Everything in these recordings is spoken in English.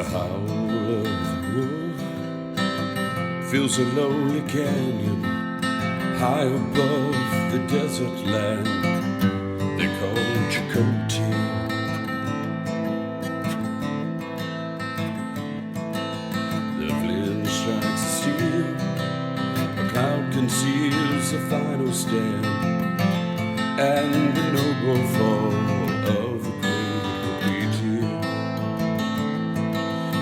The howl of the wolf fills a lonely canyon high above the desert land they call Chacote. The flint strikes the steel, a cloud conceals the final stand, and the noble fall of the great will be.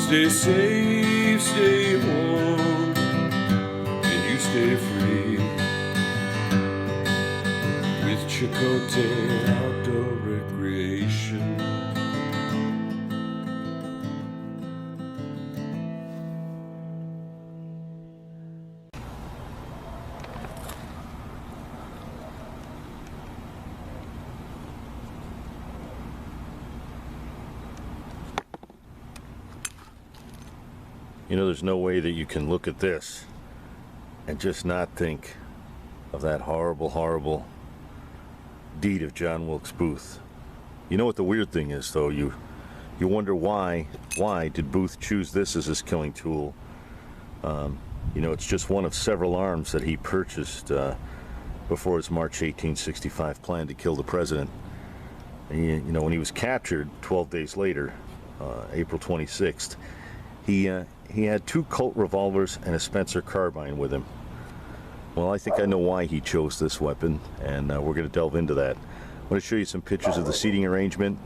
Stay safe, stay warm, and you stay free with Chacote outdoor recreation. You know, there's no way that you can look at this and just not think of that horrible, horrible deed of John Wilkes Booth. You know what the weird thing is, though? You wonder why did Booth choose this as his killing tool? You know, it's just one of several arms that he purchased before his March 1865 plan to kill the president. And you know, when he was captured 12 days later, April 26th, he had 2 Colt revolvers and a Spencer carbine with him. Well, I think I know why he chose this weapon, and we're going to delve into that. I'm going to show you some pictures of the seating arrangement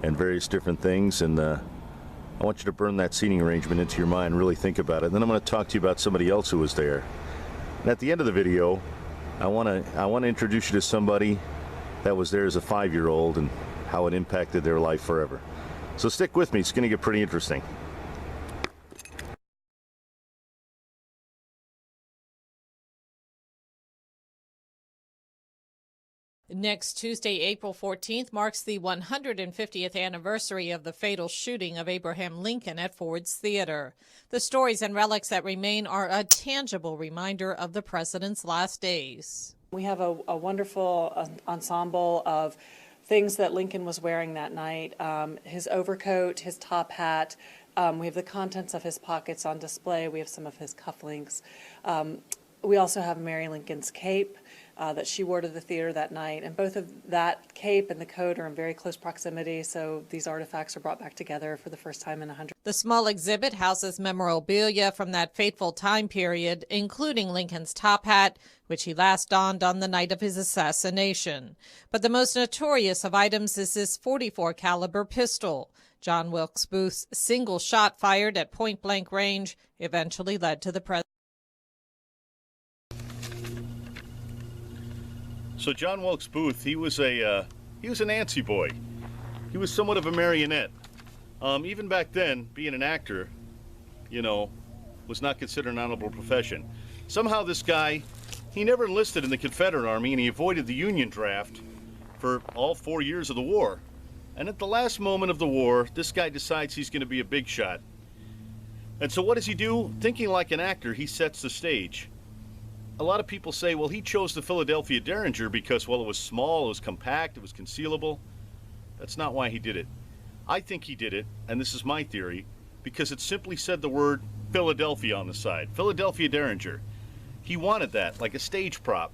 and various different things, and I want you to burn that seating arrangement into your mind, really think about it. And then I'm going to talk to you about somebody else who was there. And at the end of the video, I want to introduce you to somebody that was there as a 5-year-old and how it impacted their life forever. So stick with me, it's going to get pretty interesting. Next Tuesday, April 14th, marks the 150th anniversary of the fatal shooting of Abraham Lincoln at Ford's Theater. The stories and relics that remain are a tangible reminder of the president's last days. We have a wonderful ensemble of things that Lincoln was wearing that night. His overcoat, his top hat. We have the contents of his pockets on display. We have some of his cufflinks. We also have Mary Lincoln's cape that she wore to the theater that night, and both of that cape and the coat are in very close proximity, so these artifacts are brought back together for the first time in 100. The small exhibit houses memorabilia from that fateful time period, including Lincoln's top hat, which he last donned on the night of his assassination. But the most notorious of items is this .44 caliber pistol. John Wilkes Booth's single shot fired at point-blank range eventually led to the president. So John Wilkes Booth, he was a Nancy boy. He was somewhat of a marionette. Even back then, being an actor, you know, was not considered an honorable profession. Somehow this guy, he never enlisted in the Confederate Army, and he avoided the Union draft for all 4 years of the war. And at the last moment of the war, this guy decides he's going to be a big shot. And so what does he do? Thinking like an actor, he sets the stage. A lot of people say, well, he chose the Philadelphia Derringer because, well, it was small, it was compact, it was concealable. That's not why he did it. I think he did it, and this is my theory, because it simply said the word Philadelphia on the side. Philadelphia Derringer. He wanted that, like a stage prop.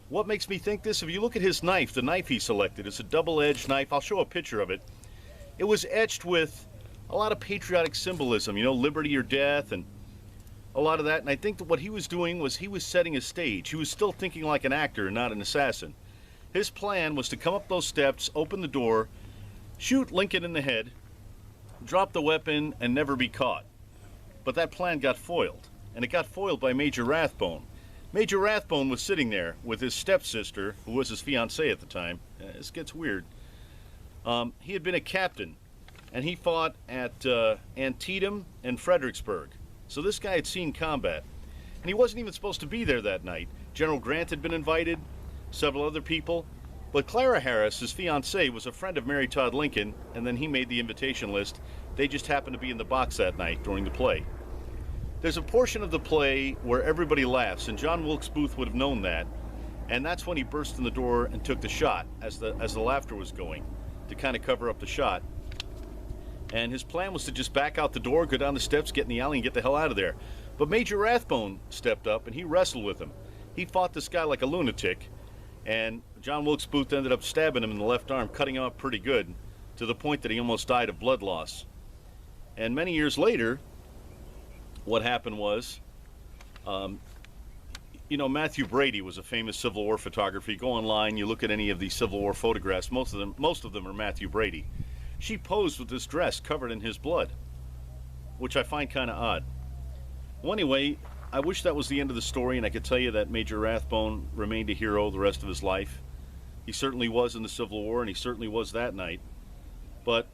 What makes me think this? If you look at his knife, the knife he selected, it's a double-edged knife. I'll show a picture of it. It was etched with a lot of patriotic symbolism, you know, liberty or death, and a lot of that. And I think that what he was doing was he was setting a stage. He was still thinking like an actor, not an assassin. His plan was to come up those steps, open the door, shoot Lincoln in the head, drop the weapon, and never be caught. But that plan got foiled, and it got foiled by Major Rathbone. Major Rathbone was sitting there with his stepsister, who was his fiancée at the time. This gets weird. He had been a captain, and he fought at Antietam and Fredericksburg. So this guy had seen combat, and he wasn't even supposed to be there that night. General Grant had been invited, several other people, but Clara Harris, his fiancée, was a friend of Mary Todd Lincoln, and then he made the invitation list. They just happened to be in the box that night during the play. There's a portion of the play where everybody laughs, and John Wilkes Booth would have known that, and that's when he burst in the door and took the shot as the laughter was going, to kind of cover up the shot. And his plan was to just back out the door, go down the steps, get in the alley, and get the hell out of there. But Major Rathbone stepped up, and he wrestled with him. He fought this guy like a lunatic, and John Wilkes Booth ended up stabbing him in the left arm, cutting him up pretty good, to the point that he almost died of blood loss. And many years later, what happened was, Mathew Brady was a famous Civil War photographer. You go online, you look at any of these Civil War photographs, most of them are Mathew Brady. She posed with this dress covered in his blood, which I find kind of odd. Well, anyway, I wish that was the end of the story, and I could tell you that Major Rathbone remained a hero the rest of his life. He certainly was in the Civil War, and he certainly was that night. But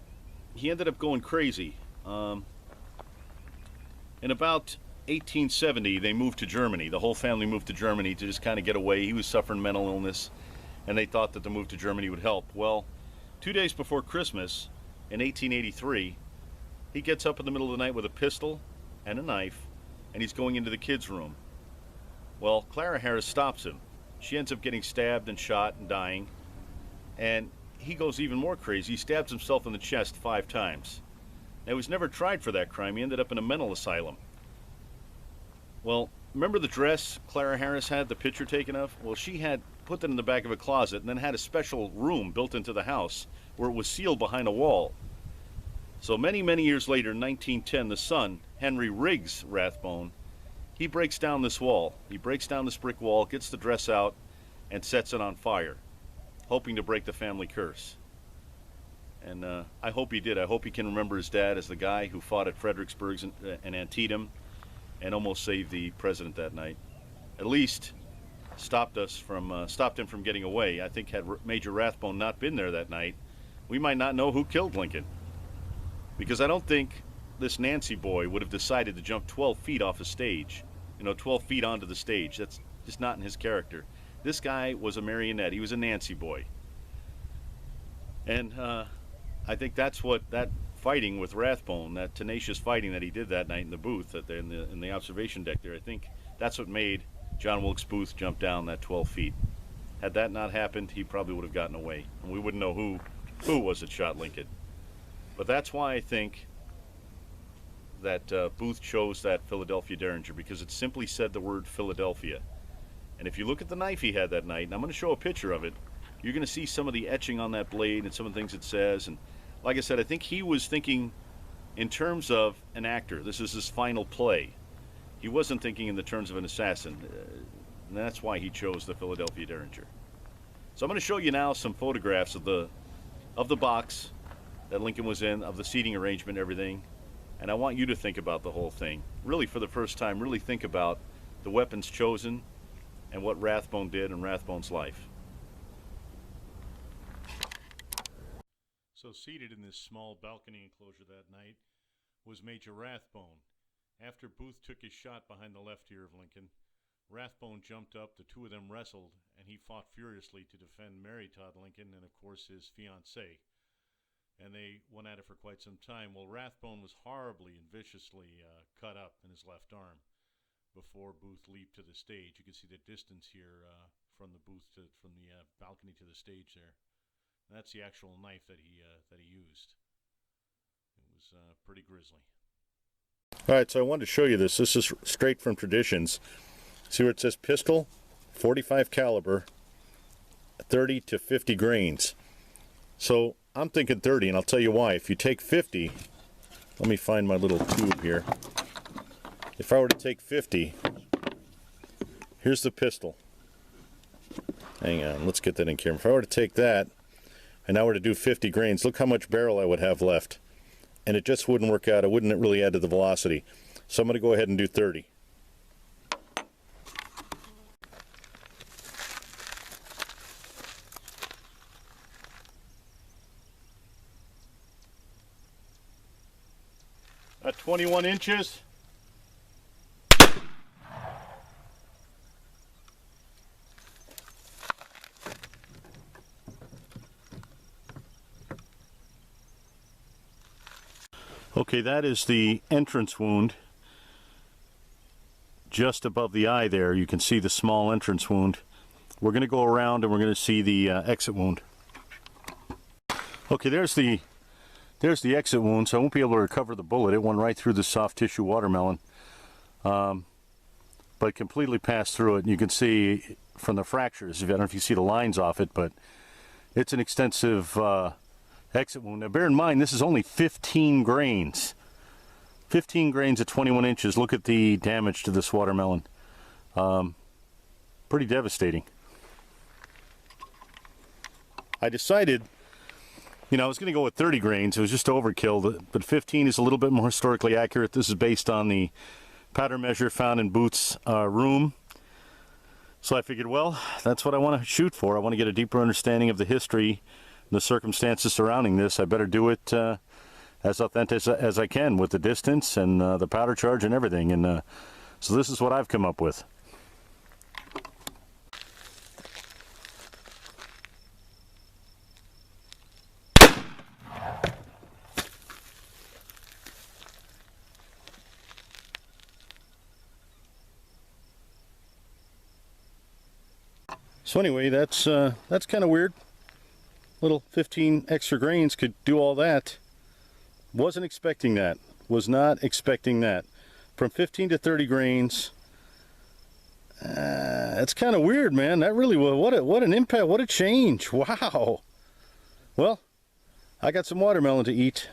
he ended up going crazy. In about 1870, they moved to Germany. The whole family moved to Germany to just kind of get away. He was suffering mental illness, and they thought that the move to Germany would help. Well, 2 days before Christmas, in 1883, he gets up in the middle of the night with a pistol and a knife, and he's going into the kids' room. Well, Clara Harris stops him. She ends up getting stabbed and shot and dying, and he goes even more crazy. He stabs himself in the chest 5 times. Now, he was never tried for that crime. He ended up in a mental asylum. Well, remember the dress Clara Harris had the picture taken of? Well, she had put that in the back of a closet and then had a special room built into the house where it was sealed behind a wall. So many, many years later, in 1910, the son, Henry Riggs Rathbone, he breaks down this wall. He breaks down this brick wall, gets the dress out, and sets it on fire, hoping to break the family curse. And I hope he did. I hope he can remember his dad as the guy who fought at Fredericksburg and Antietam and almost saved the president that night. At least stopped him from getting away. I think had Major Rathbone not been there that night, we might not know who killed Lincoln. Because I don't think this Nancy boy would have decided to jump 12 feet off a stage, 12 feet onto the stage. That's just not in his character. This guy was a marionette. He was a Nancy boy. And I think that's what that fighting with Rathbone, that tenacious fighting that he did that night in the booth, in the observation deck there, I think that's what made John Wilkes Booth jump down that 12 feet. Had that not happened, he probably would have gotten away, and we wouldn't know who was it shot Lincoln. But that's why I think that Booth chose that Philadelphia Derringer, because it simply said the word Philadelphia. And if you look at the knife he had that night, and I'm going to show a picture of it, you're going to see some of the etching on that blade and some of the things it says. And like I said, I think he was thinking in terms of an actor. This is his final play. He wasn't thinking in the terms of an assassin. And that's why he chose the Philadelphia Derringer. So I'm going to show you now some photographs of the box that Lincoln was in, of the seating arrangement, everything. And I want you to think about the whole thing. Really, for the first time, really think about the weapons chosen and what Rathbone did in Rathbone's life. So seated in this small balcony enclosure that night was Major Rathbone. After Booth took his shot behind the left ear of Lincoln, Rathbone jumped up, the two of them wrestled, and he fought furiously to defend Mary Todd Lincoln and, of course, his fiancée. And they went at it for quite some time. Well, Rathbone was horribly and viciously cut up in his left arm before Booth leaped to the stage. You can see the distance here from the balcony to the stage there. And that's the actual knife that he used. It was pretty grisly. All right, so I wanted to show you this. This is straight from Traditions. See where it says pistol, 45 caliber, 30 to 50 grains. So I'm thinking 30, and I'll tell you why. If you take 50, let me find my little tube here. If I were to take 50, here's the pistol. Hang on, let's get that in camera. If I were to take that, and I were to do 50 grains, look how much barrel I would have left. And it just wouldn't work out. It wouldn't really add to the velocity. So I'm going to go ahead and do 30. At 21 inches. Okay, that is the entrance wound. Just above the eye there, you can see the small entrance wound. We're going to go around and we're going to see the exit wound. Okay, there's the There's the exit wound, so I won't be able to recover the bullet. It went right through the soft tissue watermelon, but completely passed through it. And you can see from the fractures, I don't know if you see the lines off it, but it's an extensive exit wound. Now, bear in mind, this is only 15 grains. 15 grains at 21 inches. Look at the damage to this watermelon. Pretty devastating. I decided, I was going to go with 30 grains. It was just overkill, but 15 is a little bit more historically accurate. This is based on the powder measure found in Booth's room. So I figured, well, that's what I want to shoot for. I want to get a deeper understanding of the history, the circumstances surrounding this. I better do it as authentic as I can with the distance and the powder charge and everything. And so this is what I've come up with. So anyway, that's kind of weird. Little 15 extra grains could do all that. Wasn't expecting that. Was not expecting that. From 15 to 30 grains. That's kind of weird, man. That really was, what an impact, what a change. Wow. Well, I got some watermelon to eat.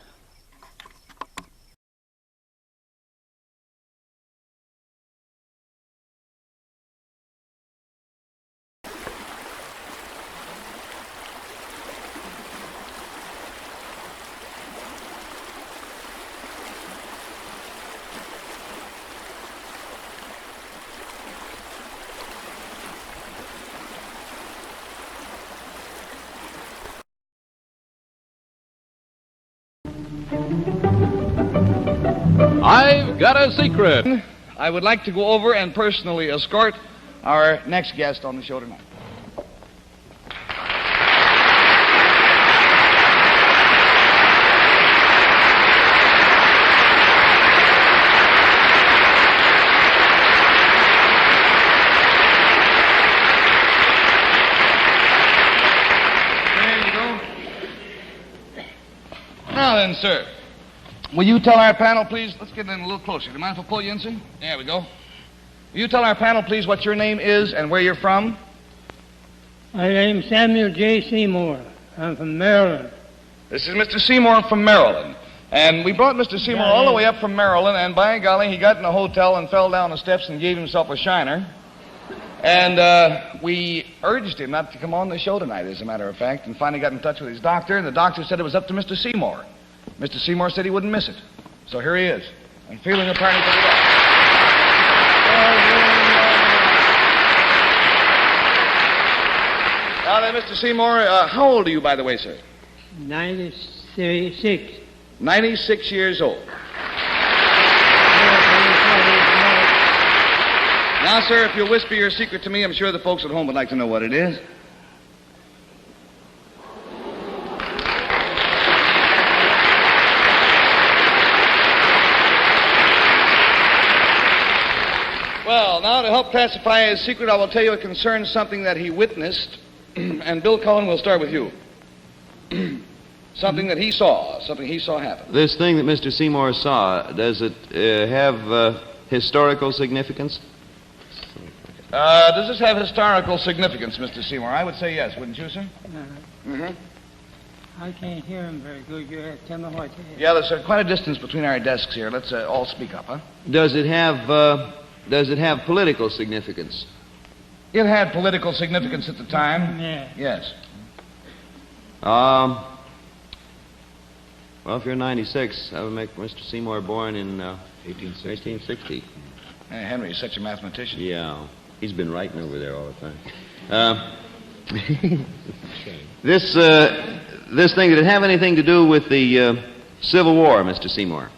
I've got a secret. I would like to go over and personally escort our next guest on the show tonight. There you go. Now then, sir. Will you tell our panel, please? Let's get in a little closer. Do you mind if I pull you in, sir? There we go. Will you tell our panel, please, what your name is and where you're from? My name's Samuel J. Seymour. I'm from Maryland. This is Mr. Seymour from Maryland. And we brought Mr. Seymour all the way up from Maryland, and by golly, he got in a hotel and fell down the steps and gave himself a shiner. And we urged him not to come on the show tonight, as a matter of fact, and finally got in touch with his doctor, and the doctor said it was up to Mr. Seymour. Mr. Seymour said he wouldn't miss it. So here he is. And feeling apparently pretty well. Now then, Mr. Seymour, how old are you, by the way, sir? 96. 96 years old. Now, sir, if you'll whisper your secret to me, I'm sure the folks at home would like to know what it is. Well, now to help classify his secret, I will tell you it concerns something that he witnessed. And Bill Cullen, we'll start with you. Something that he saw happen. This thing that Mr. Seymour saw, does it have historical significance? Does this have historical significance, Mr. Seymour? I would say yes, wouldn't you, sir? I can't hear him very good. You have to tell me what it is. Yeah, there's quite a distance between our desks here. Let's all speak up, huh? Does it have political significance? It had political significance at the time. Yeah. Yes. Well, if you're 96, that would make Mr. Seymour born in 1860. Henry is such a mathematician. Yeah, he's been writing over there all the time. This thing, did it have anything to do with the Civil War, Mr. Seymour?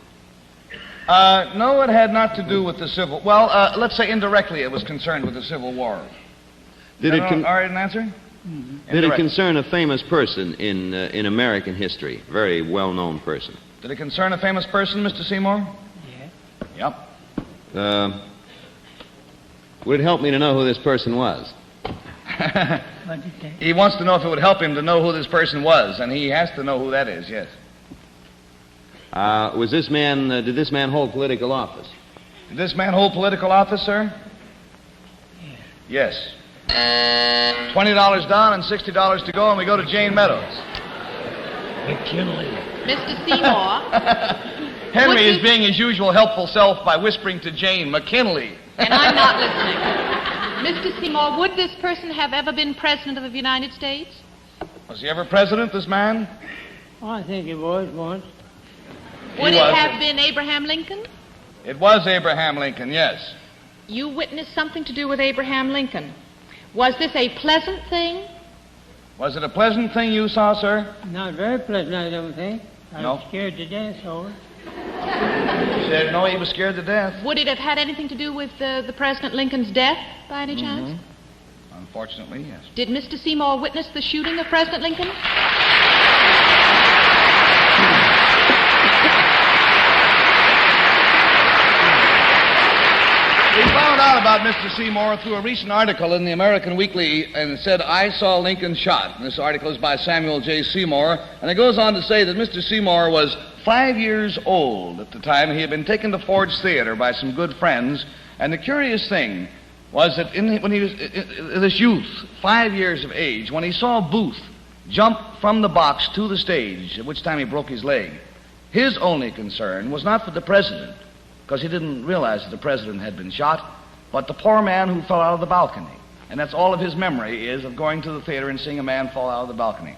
No, it had not to do with the Civil... Well, let's say indirectly it was concerned with the Civil War. Did it all right, an answer? Mm-hmm. Did it concern a famous person in American history? Very well-known person. Did it concern a famous person, Mr. Seymour? Yeah. Yep. Would it help me to know who this person was? What'd you say? He wants to know if it would help him to know who this person was, and he has to know who that is, yes. Was this man, did this man hold political office? Did this man hold political office, sir? Yes. $20 down and $60 to go, and we go to Jane Meadows. McKinley. Mr. Seymour. Henry is being his usual helpful self by whispering to Jane, McKinley. And I'm not listening. Mr. Seymour, would this person have ever been President of the United States? Was he ever president, this man? Oh, I think he was once. Would it have been Abraham Lincoln? It was Abraham Lincoln, yes. You witnessed something to do with Abraham Lincoln. Was this a pleasant thing? Was it a pleasant thing you saw, sir? Not very pleasant, I don't think. I was scared to death over it. He said, no, he was scared to death. Would it have had anything to do with the President Lincoln's death, by any chance? Unfortunately, yes. Did Mr. Seymour witness the shooting of President Lincoln? We found out about Mr. Seymour through a recent article in the American Weekly, and it said, I saw Lincoln shot. And this article is by Samuel J. Seymour, and it goes on to say that Mr. Seymour was 5 years old at the time. He had been taken to Ford's Theater by some good friends, and the curious thing was that when he was this youth, 5 years of age, when he saw Booth jump from the box to the stage, at which time he broke his leg, his only concern was not for the president, because he didn't realize that the president had been shot, but the poor man who fell out of the balcony. And that's all of his memory is of going to the theater and seeing a man fall out of the balcony.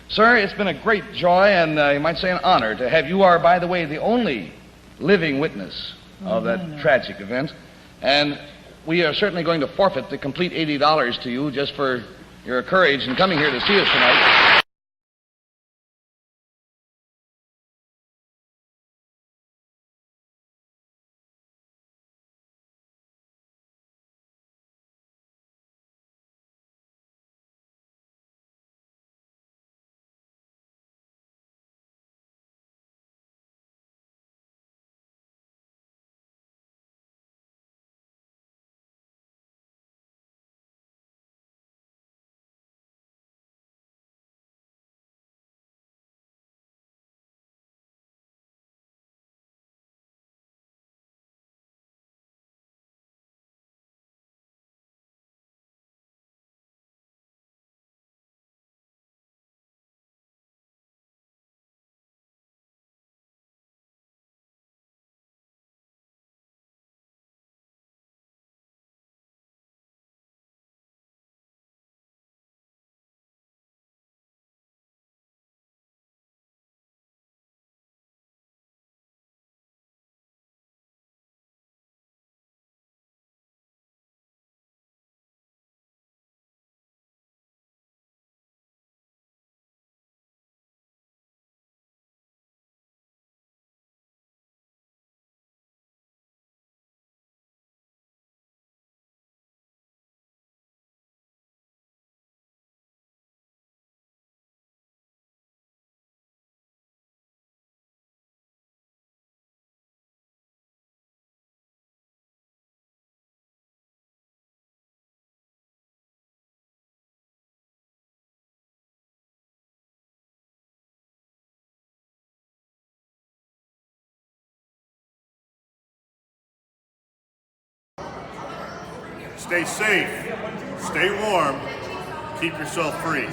Sir, it's been a great joy and you might say an honor to have you are, by the way, the only living witness of that tragic event. And we are certainly going to forfeit the complete $80 to you just for your courage in coming here to see us tonight. Stay safe, stay warm, keep yourself free.